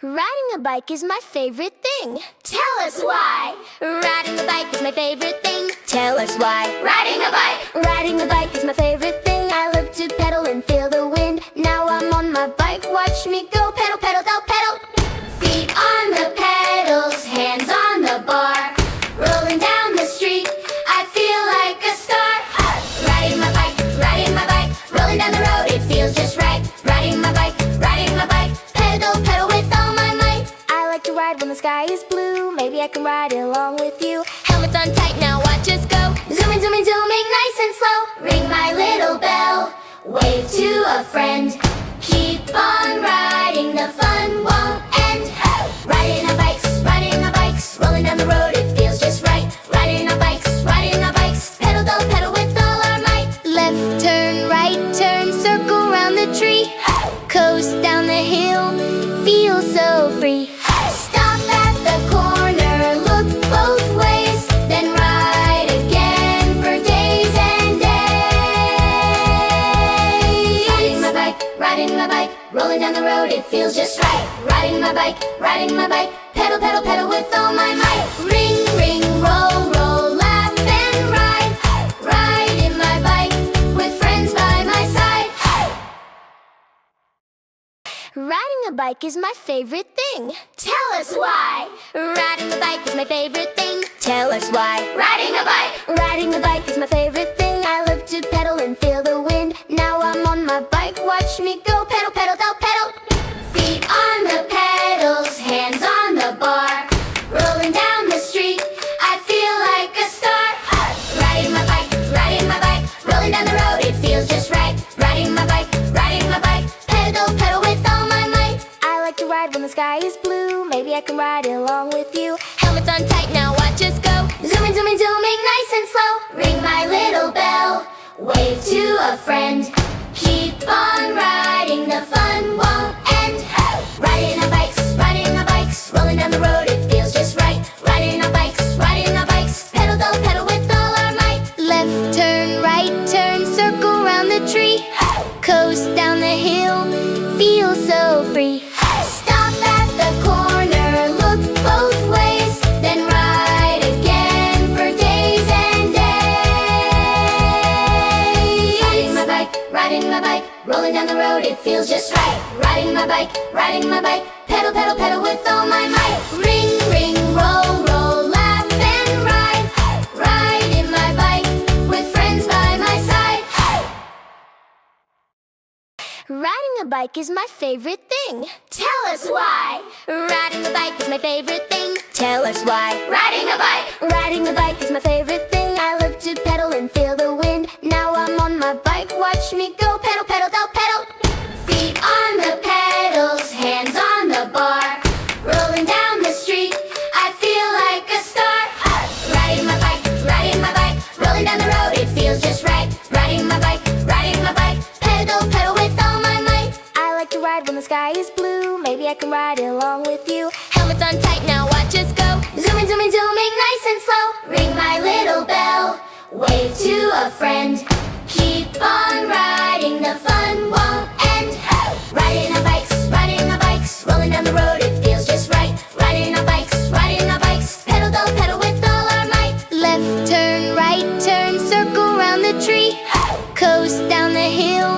Riding a bike is my favorite thing. Tell us why. Riding a bike is my favorite thing. Tell us why. Riding a bike. Riding a bike is my favorite thing. I love to pedal and feel the wind. Now I'm on my bike, watch me go. Pedal, pedal, pedal, pedal. Feet on the pedals, hands on the bar. Rolling down the street, I feel like a star. Riding my bike, rolling down the road, it feels just right. Riding my bike, pedal, pedal with all my might. I like to ride when the sky is blue. Maybe I can ride along with you. Helmets on tight, now watch us go. Zooming, zooming, zooming, nice and slow. Ring my little bell, wave to a friend. Keep on riding, the fun won't end. Riding our bikes, rolling down the road, it feels just right. Riding our bikes, pedal, pedal, pedal with all our might. Left turn, right turn, circle round the tree. Coast down the hill, feel so free. Stop at the corner, look both ways, then ride again for days and days. Riding my bike, rolling down the road, it feels just right. Riding my bike, pedal, pedal, pedal with all my might. Ring, ring, roll, roll, laugh and ride. Riding my bike with friends by my side. Riding a bike is my favorite thing. Tell us why. Riding a bike is my favorite thing. Tell us why. Riding a bike. Riding a bike is my favorite thing. I love to pedal and feel the wind. Now I'm on my bike, watch me go. Pedal, pedal, pedal, pedal. Feet on the pedals, hands on the bar. Rolling down the street, I feel like a star. Riding my bike, rolling down the road, it feels just right. Riding my bike, pedal, pedal with all my might. I like to ride when the sky is blue. Maybe I can ride along with you. Helmets on tight, now watch us go. Zooming, zooming, zooming, nice and slow. Ring my little bell, wave to a friend. Keep on riding, the fun won't end. Riding our bikes, rolling down the road, it feels just right. Riding our bikes, pedal, pedal, pedal with all our might. Left turn, right turn, circle round the tree. Coast down the hill, feel so free. Stop at the corner, look both ways, then ride again for days and days. Riding my bike, rolling down the road, it feels just right. Riding my bike, pedal, pedal, pedal with all my might. Ring, ring, roll, roll, laugh and ride. Riding my bike with friends by my side. Riding a bike is my favorite thing. Tell us why. Riding a bike is my favorite thing. Tell us why. Riding a bike. Riding a bike is my favorite thing. I love to pedal and feel the wind. Now I'm on my bike, watch me go. Pedal, pedal, pedal, pedal. Feet on the pedals, hands on the bar. Rolling down the street, I feel like a star. Riding my bike, rolling down the road, it feels just right. Riding my bike, pedal, pedal with all my might. I like to ride when the sky is blue. Maybe I can ride along with you. Helmets on tight, now watch us go. Zooming, zooming, zooming, nice and slow. Ring my little bell, wave to a friend. Keep on riding, the fun won't end. Riding our bikes, rolling down the road, it feels just right. Riding our bikes, pedal, pedal, pedal with all our might. Left turn, right turn, circle round the tree. Coast down the hill,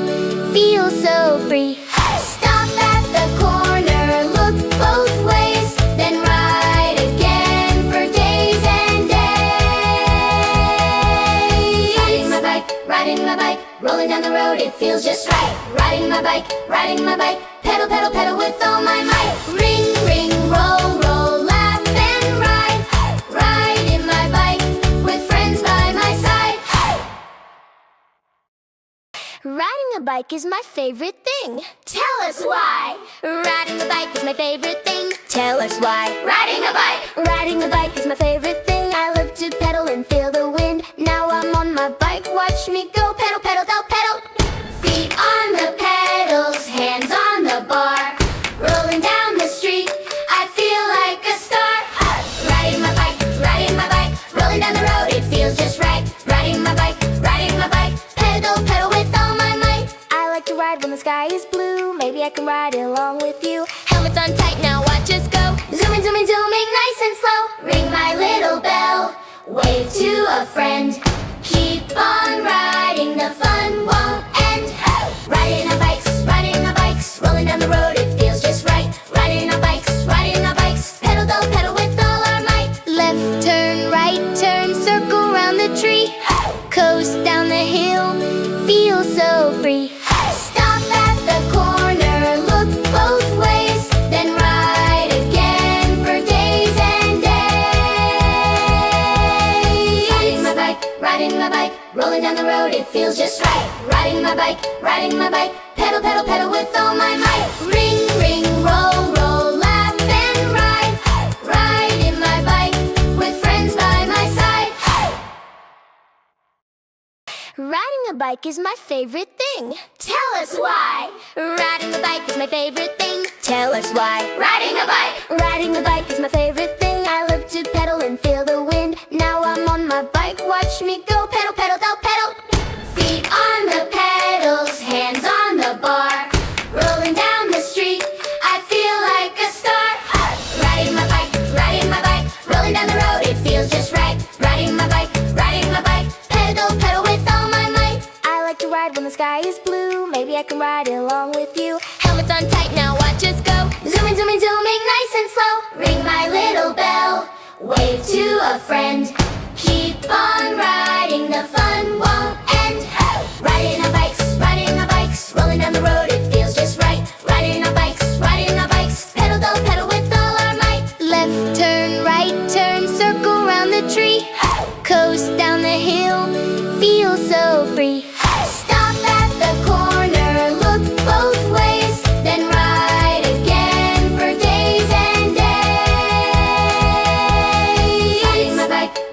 feel so free. Stop at the corner, look both ways, then ride again for days and days. Riding my bike, rolling down the road, it feels just right. Riding my bike, pedal, pedal, pedal with all my might. Ring, ring, roll, roll, laugh and ride. Riding my bike with friends by my side. Riding a bike is my favorite thing. Tell us why. Riding a bike is my favorite thing. Tell us why. Riding a bike. Riding a bike is my favorite thing. I love to pedal and feel the wind. Now I'm on my bike, watch me go. Pedal, pedal, pedal, pedal. Feet on the pedals, hands on the bar. Rolling down the street, I feel like a star. Riding my bike, rolling down the road, it feels just right. Riding my bike, pedal, pedal with all my might. I like to ride when the sky is blue. Maybe I can ride along with you. Helmets on tight, now watch to a friend. Keep on riding, the fun won't end. Riding our bikes, rolling down the road, it feels just right. Riding our bikes, pedal, don't pedal with all our might. Left turn, right turn, circle round the tree. Coast down the hill, feel so free. Stop at the corner, look both ways, then ride again for days and days. Riding my bike, rolling down the road, it feels just right. Riding my bike, pedal, pedal, pedal with all my might. Ring, ring, roll, roll, laugh and ride. Riding my bike with friends by my side. Riding a bike is my favorite thing. Tell us why. Riding a bike is my favorite thing. Tell us why. Riding a bike. Riding a bike is my favorite thing. I love to pedal and feel the wind. Now I'm on my bike, watch me go. Pedal, pedal, don't pedal. Feet on the pedals, hands on the bar. Rolling down the street, I feel like a star. Riding my bike, rolling down the road, it feels just right. Riding my bike, pedal, pedal with all my might. I like to ride when the sky is blue. Maybe I can ride along with you. Helmets on tight, now watch us go. Zooming, zooming, zooming, nice and slow. Ring my little bell, wave to a friend. Keep on riding, the fun won't end. Riding our bikes, rolling down the road, it feels just right. Riding our bikes, pedal, don't pedal with all our might. Left turn, right turn, circle round the tree. Coast down the hill, feel so free. Stop at the corner, look both ways, then ride again for days and days.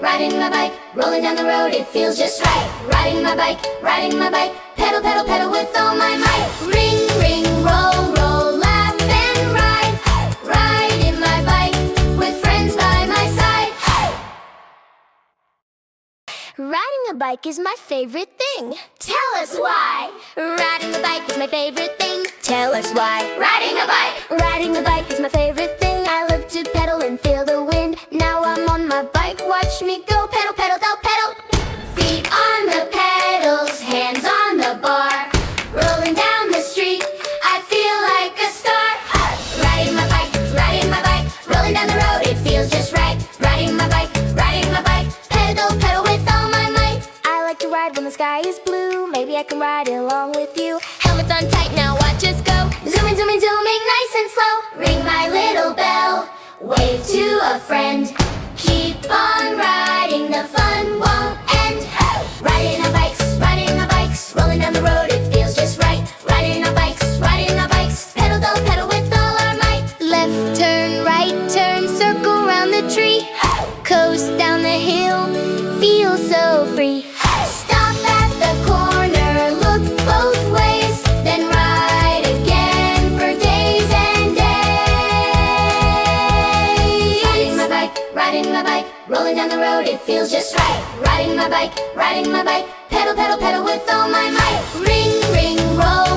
Riding my bike, rolling down the road, it feels just right. Riding my bike, pedal, pedal, pedal with all my might. Ring, ring, roll, roll, laugh and ride. Riding my bike with friends by my side. Riding a bike is my favorite thing. Tell us why. Riding a bike is my favorite thing. Tell us why. Riding a bike. Riding a bike is my favorite thing. I love to pedal and feel the wind. Now I'm on my bike, watch me go. Pedal, pedal, don't pedal. Feet on the pedals, hands on the bar. Rolling down the street, I feel like a star. Riding my bike, rolling down the road, it feels just right. Riding my bike, pedal, pedal with all my might. I like to ride when the sky is blue. Maybe I can ride along with you. Helmets on tight, now watch us go. Zooming, zooming, zooming, nice and slow. Ring my little bell, wave to a friend. Keep on riding, the fun won't end. Riding our bikes, rolling down the road, it feels just right. Riding our bikes, pedal, don't pedal with all our might. Left turn, right turn, circle round the tree. Coast down the hill, feel so free. Stop at the corner, look both ways, then ride again for days and days. Riding my bike, rolling down the road, it feels just right. Riding my bike, pedal, pedal, pedal with all my might. Ring, ring, roll.